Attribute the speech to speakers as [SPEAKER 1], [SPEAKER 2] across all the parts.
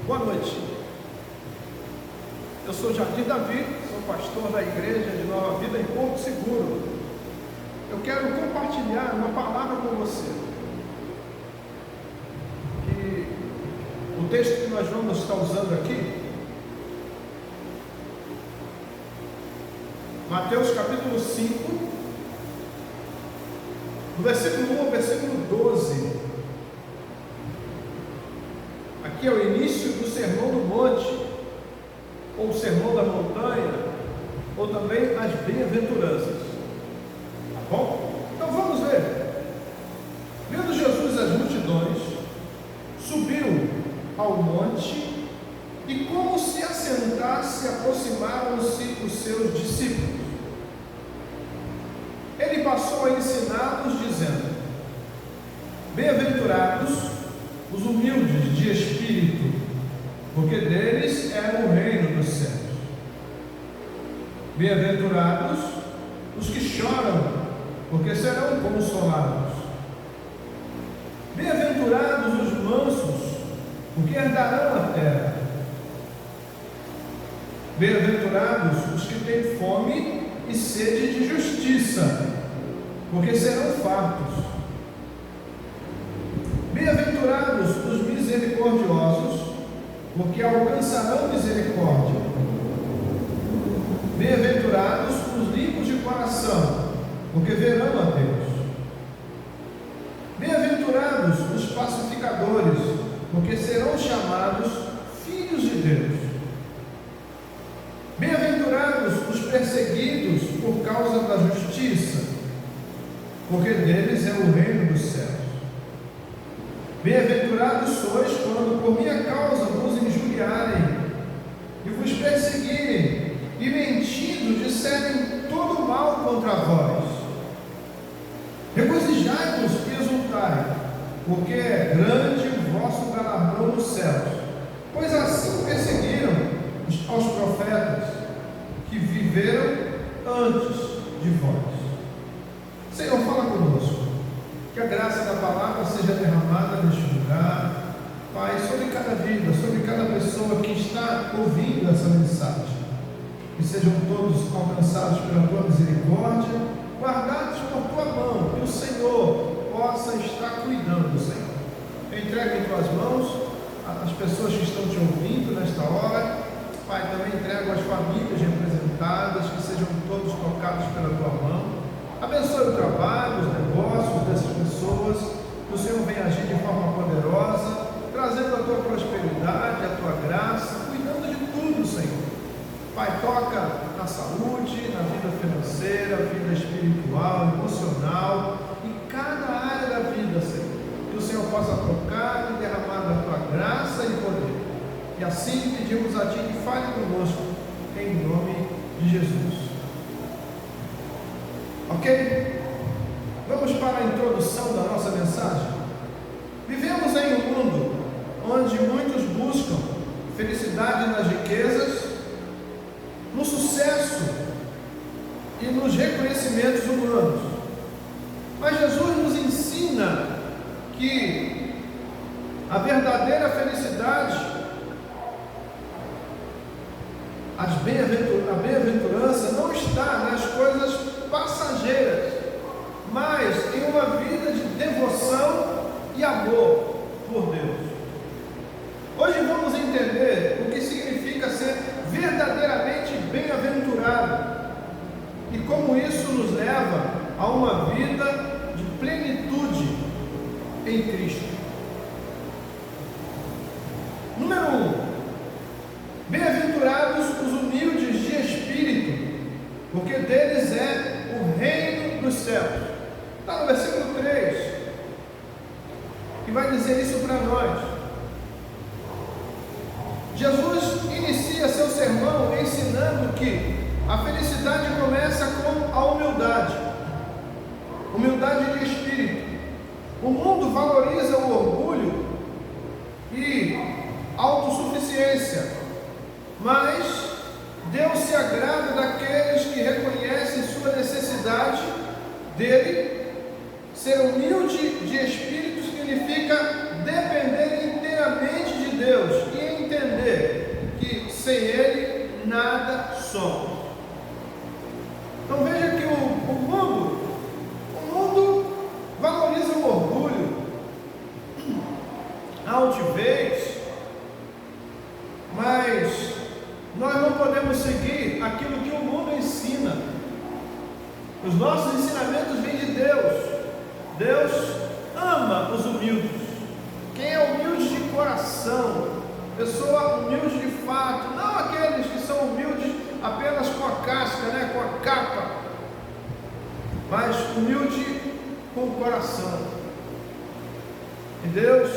[SPEAKER 1] Boa noite. Eu sou Jardim Davi, sou pastor da igreja de Nova Vida em Porto Seguro. Eu quero compartilhar uma palavra com você. Que o texto que nós vamos estar usando aqui, Mateus capítulo 5, do versículo 1 ao versículo 12. Aqui é o início do Sermão do Monte, ou Sermão da Montanha, ou também as Bem-aventuranças. Tá bom? Então vamos ver. Vendo Jesus as multidões, subiu ao monte e, como se assentasse, aproximaram-se os seus discípulos. Ele passou a ensiná-los, dizendo: Bem-aventurados os humildes de espírito, porque deles é o reino dos céus. Bem-aventurados os que choram, porque serão consolados. Bem-aventurados os mansos, porque herdarão a terra. Bem-aventurados os que têm fome e sede de justiça, porque serão fartos. Bem-aventurados os misericordiosos, porque alcançarão misericórdia. Bem-aventurados os limpos de coração, porque verão a Deus. Bem-aventurados os pacificadores, porque serão chamados filhos de Deus. Bem-aventurados os perseguidos por causa da justiça, porque deles é o reino dos céus. Bem-aventurados sois quando por minha causa vos injuriarem e vos perseguirem, e mentindo disserem todo mal contra vós. Regozijai-vos e exultai, porque é grande o vosso galardão nos céus, pois assim perseguiram aos profetas que viveram antes de vós. Senhor, fala conosco. Que a graça da palavra seja derramada neste lugar, Pai, sobre cada vida, sobre cada pessoa que está ouvindo essa mensagem. Que sejam todos alcançados pela Tua misericórdia, guardados por Tua mão, que o Senhor possa estar cuidando, Senhor. Eu entrego em Tuas mãos as pessoas que estão Te ouvindo nesta hora. Pai, também entrego as famílias representadas, que sejam todos tocados pela Tua mão. Abençoe o trabalho, os negócios dessas pessoas, que o Senhor venha agir de forma poderosa, trazendo a Tua prosperidade, a Tua graça, cuidando de tudo, Senhor. Pai, toca na saúde, na vida financeira, vida espiritual, emocional, em cada área da vida, Senhor. Que o Senhor possa tocar e derramar da Tua graça e poder. E assim pedimos a Ti que fale conosco, em nome de Jesus. Ok? Vamos para a introdução da nossa mensagem. Vivemos em um mundo onde muitos buscam felicidade nas riquezas, no sucesso e nos reconhecimentos humanos. Mas Jesus nos ensina que a verdadeira felicidade, a bem-aventurança não está nas coisas passageiras, mas em uma vida de devoção e amor por Deus. Hoje vamos entender o que significa ser verdadeiramente bem-aventurado e como isso nos leva a uma vida de plenitude em Cristo. Número 1. Bem-aventurados os humildes de espírito, porque deles é o reino dos céus. Está no versículo 3, que vai dizer isso para nós. Jesus inicia seu sermão ensinando que a felicidade começa com a humildade de espírito. O mundo valoriza o orgulho e autossuficiência, mas Deus se agrada daqueles que reconhecem sua necessidade dele. Ser humilde de espírito significa depender inteiramente de Deus e entender nós não podemos seguir aquilo que o mundo ensina. Os nossos ensinamentos vêm de Deus. Deus ama os humildes. Quem é humilde de coração, pessoa humilde de fato, não aqueles que são humildes apenas com a casca, com a capa, mas humilde com o coração. E Deus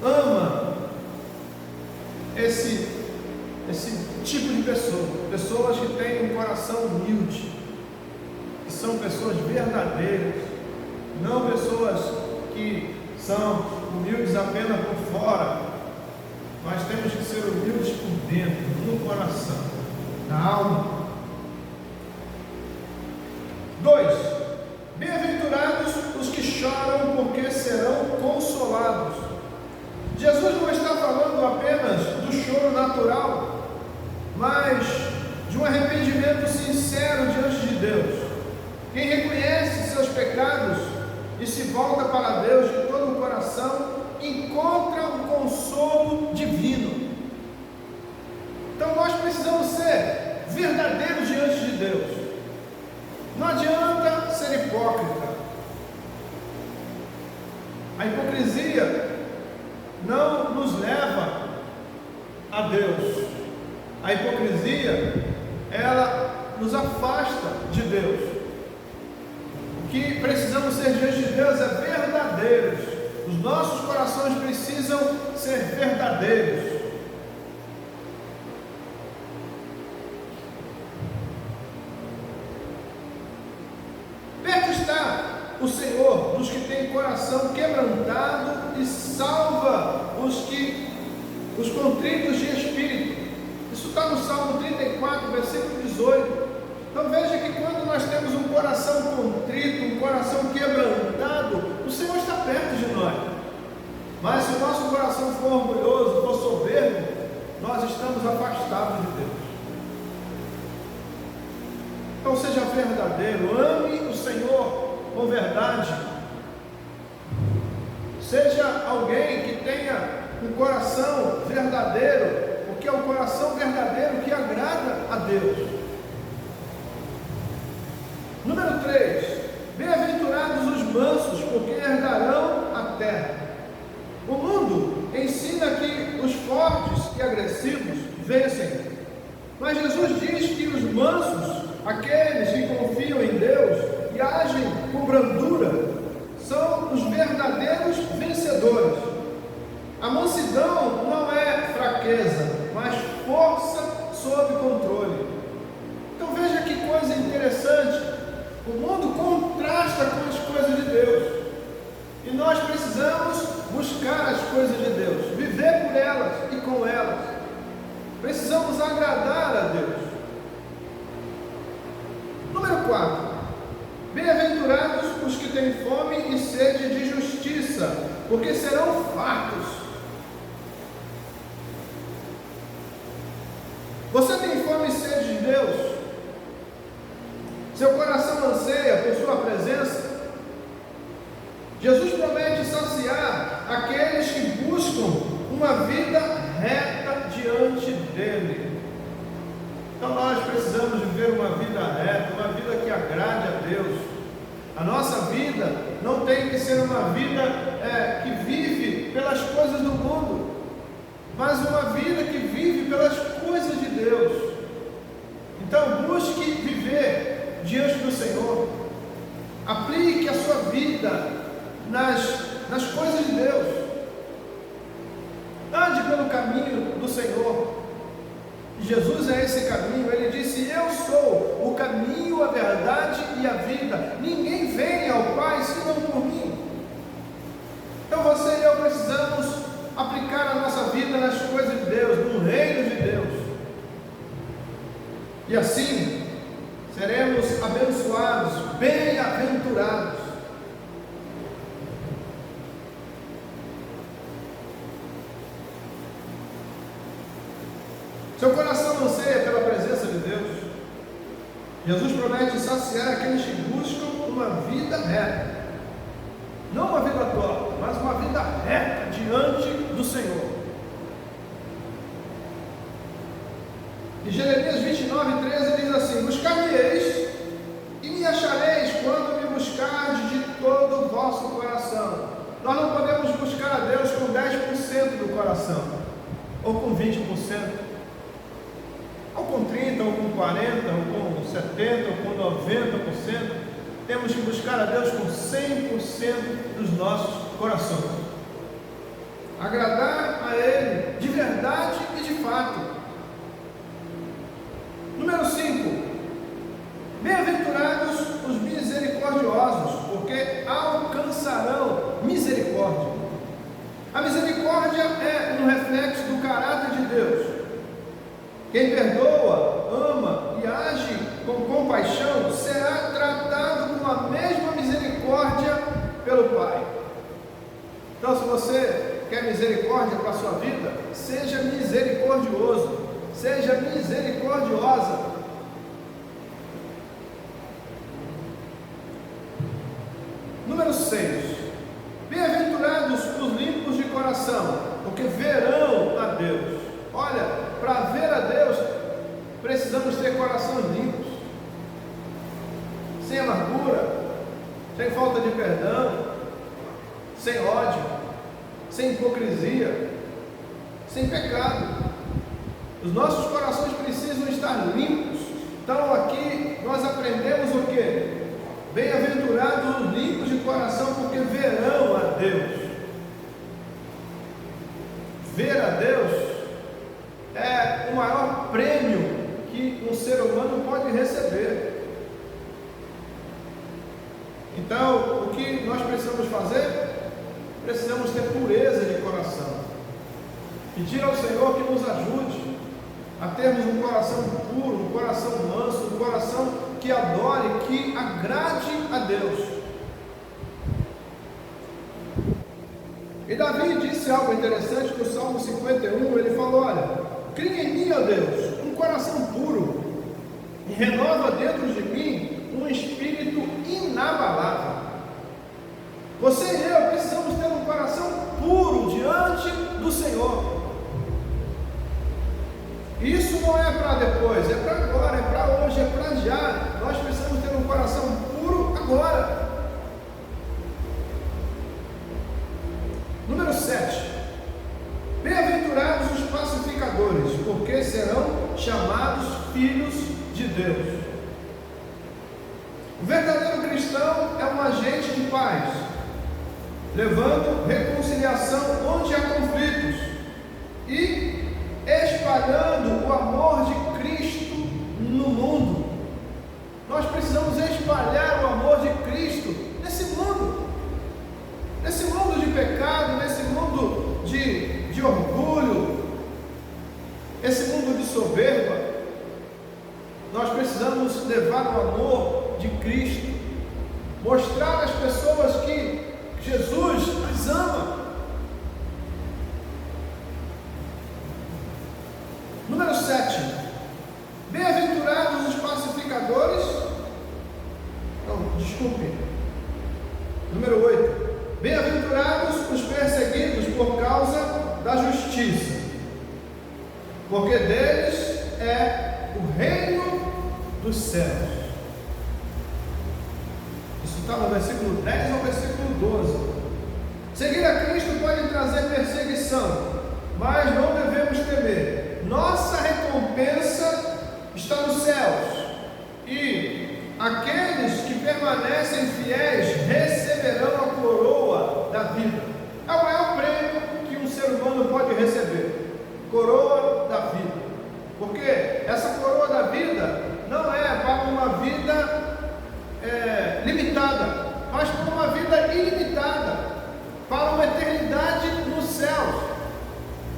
[SPEAKER 1] ama esse tipo de pessoa, pessoas que têm um coração humilde, que são pessoas verdadeiras, não pessoas que são humildes apenas por fora, mas temos que ser humildes por dentro, no coração, na alma. 2. Bem-aventurados os que choram, porque serão consolados. Jesus não está falando apenas do choro natural, mas de um arrependimento sincero diante de Deus. Quem reconhece seus pecados e se volta para Deus de todo o coração, encontra um consolo divino. Então nós precisamos ser verdadeiros diante de Deus. Não adianta ser hipócrita. A hipocrisia não nos leva a Deus. A hipocrisia, ela nos afasta de Deus. O que precisamos ser diante de Deus é verdadeiros. Os nossos corações precisam ser verdadeiros. Perto está o Senhor dos que têm coração quebrantado e salva os contritos de espírito. Isso está no Salmo 34, versículo 18. Então veja que quando nós temos um coração contrito, um coração quebrantado, o Senhor está perto de nós. Mas se o nosso coração for orgulhoso, for soberbo, nós estamos afastados de Deus. Então seja verdadeiro, ame o Senhor com verdade. Seja alguém que tenha um coração verdadeiro, porque é o coração verdadeiro que agrada a Deus. Número 3. Bem-aventurados os mansos, porque herdarão a terra. O mundo ensina que os fortes e agressivos vencem, mas Jesus diz que os mansos, aqueles que confiam em Deus e agem com brandura, são os verdadeiros vencedores. A mansidão não é fraqueza, mas força sob controle. Então veja que coisa interessante. O mundo contrasta com as coisas de Deus, e nós precisamos buscar as coisas de Deus, viver por elas e com elas. Precisamos agradar a Deus. Número 4. Bem-aventurados os que têm fome e sede de justiça, porque serão fartos. Você tem fome e sede de Deus? Seu coração anseia por sua presença? Jesus promete saciar aqueles que buscam uma vida reta diante dele. Então nós precisamos viver uma vida reta, uma vida que agrade a Deus. A nossa vida não tem que ser uma vida que vive pelas coisas do mundo, mas uma vida que vive pelas coisas de Deus. Então busque viver diante do Senhor. Aplique a sua vida nas coisas de Deus. Ande pelo caminho do Senhor. Jesus é esse caminho. Ele disse: eu sou o caminho, a verdade e a vida. Ninguém vem ao Pai senão por mim. Então você e eu precisamos aplicar a nossa vida nas coisas de Deus, no reino de Deus. E assim seremos abençoados, bem-aventurados. Seu coração anseia pela presença de Deus. Jesus promete saciar aqueles que buscam uma vida reta. Não uma vida torta, mas uma vida reta diante do Senhor. Em Jeremias 29:13 diz assim: buscar-me-eis e me achareis quando me buscardes de todo o vosso coração. Nós não podemos buscar a Deus com 10% do coração, ou com 20%, ou com 30%, ou com 40%, ou com 70%, ou com 90%. Temos que buscar a Deus com 100% dos nossos corações, agradar a Ele de verdade e de fato. Número 5: bem-aventurados os misericordiosos, porque alcançarão misericórdia. A misericórdia é um reflexo do caráter de Deus. Quem perdoa, ama e age com compaixão será tratado com a mesma misericórdia pelo Pai. Então, se você quer misericórdia para a sua vida, seja misericordioso, seja misericordiosa. Número 6: bem-aventurados os limpos de coração, porque verão a Deus. Olha, para ver a Deus, precisamos ter corações limpos, sem amargura, sem falta de perdão, sem ódio, sem hipocrisia, sem pecado. Os nossos corações precisam estar limpos. Então aqui nós aprendemos o que? Bem-aventurados os limpos de coração, porque verão a Deus. Ver a Deus é o maior prêmio que um ser humano pode receber. Então, o que nós precisamos fazer? Precisamos ter pureza de coração. Pedir ao Senhor que nos ajude a termos um coração puro, um coração manso, um coração que adore, que agrade a Deus. E Davi disse algo interessante no Salmo 51, ele falou: olha, cria em mim, ó Deus, um coração puro, e renova dentro de mim um espírito inabalável. Você e eu precisamos ter um coração puro diante do Senhor. Isso não é para depois, é para agora, é para hoje, é para já. Nós precisamos ter um coração puro agora. Número 7: bem-aventurados os pacificadores, porque serão chamados filhos de Deus. O verdadeiro cristão é um agente de paz, levando reconciliação onde há conflitos e espalhando o amor de Cristo no mundo. Nós precisamos espalhar o amor de Cristo nesse mundo de pecado, nesse mundo de orgulho, esse mundo de soberba. Nós precisamos levar o amor de Cristo, mostrar às pessoas que Jesus as ama. Número 7: bem-aventurados os pacificadores. Não, desculpe. Número 8: bem-aventurados os perseguidos por causa da justiça, porque deles é o reino dos céus. Isso está no versículo 10 ao versículo 12. Seguir a Cristo pode trazer perseguição, mas não devemos temer. Nossa recompensa está nos céus, e aqueles que permanecem fiéis receberão a coroa da vida. É o maior prêmio que um ser humano pode receber, coroa da vida, porque essa coroa da vida não é para uma vida limitada, mas para uma vida ilimitada, para uma eternidade nos céus.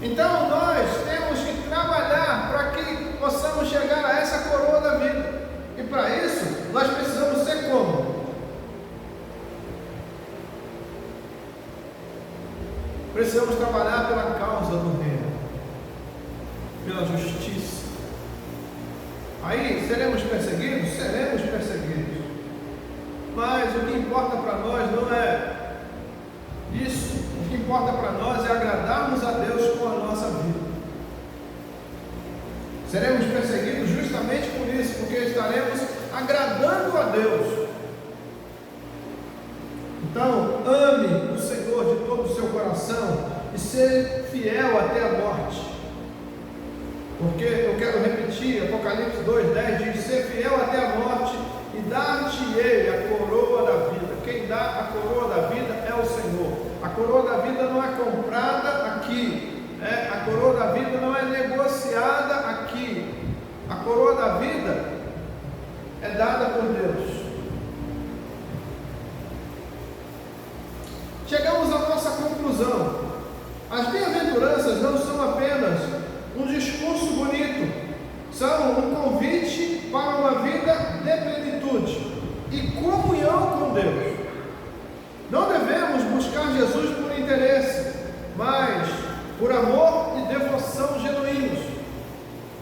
[SPEAKER 1] Então nós temos que trabalhar para que possamos chegar a essa coroa da vida, e para isso nós precisamos ser como? Precisamos trabalhar pela causa do reino, pela justiça. Aí seremos perseguidos? Seremos perseguidos, mas o que importa para nós não é isso. O que importa para nós é agradarmos a Deus com a nossa vida. Seremos perseguidos estaremos agradando a Deus. Então, ame o Senhor de todo o seu coração e ser fiel até a morte. Porque eu quero repetir, Apocalipse 2:10 diz: ser fiel até a morte e dar-te-ei a coroa da vida. Quem dá a coroa da vida é o Senhor. A coroa da vida não é comprada aqui, a coroa da vida não é negociada aqui. A coroa da vida é dada por Deus. Chegamos à nossa conclusão. As bem-aventuranças não são apenas um discurso bonito, são um convite para uma vida de plenitude e comunhão com Deus. Não devemos buscar Jesus por interesse, mas por amor e devoção genuínos.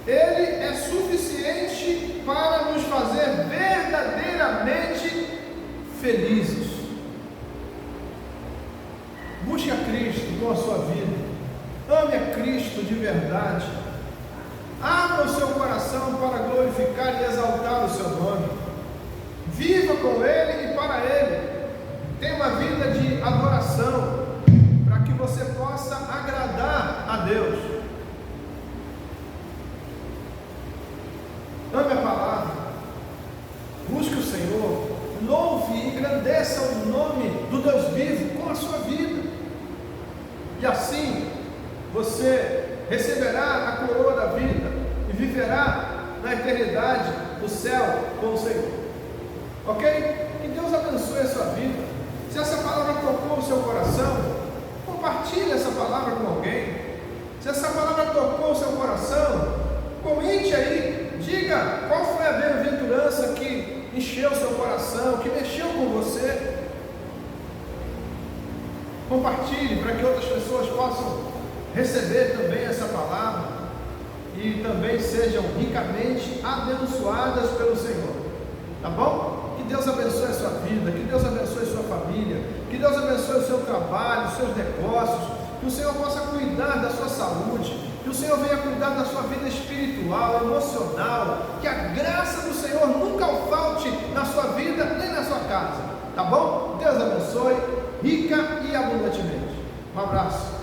[SPEAKER 1] Ele é suficiente para nos fazer verdadeiramente felizes. Busque a Cristo com a sua vida. Ame a Cristo de verdade. Abra o seu coração para glorificar e exaltar o seu nome. Viva com Ele e para Ele. Tenha uma vida de adoração, para que você possa agradar a Deus. Ame a palavra. Busque o Senhor. Louve e engrandeça o nome do Deus vivo com a sua vida. E assim você receberá a coroa da vida e viverá na eternidade do céu com o Senhor. Ok? Que Deus abençoe a sua vida. Se essa palavra tocou o seu coração, compartilhe essa palavra com alguém. Se essa palavra tocou o seu coração, comente aí, diga qual foi a bem-aventurança que encheu o seu coração, que mexeu com você. Compartilhe para que outras pessoas possam receber também essa palavra e também sejam ricamente abençoadas pelo Senhor. Tá bom? Que Deus abençoe a sua vida, que Deus abençoe a sua família, que Deus abençoe o seu trabalho, os seus negócios, que o Senhor possa cuidar da sua saúde, que o Senhor venha cuidar da sua vida espiritual, emocional, que a graça do Senhor nunca falte na sua vida nem na sua casa. Tá bom? Deus abençoe rica e abundantemente. Um abraço.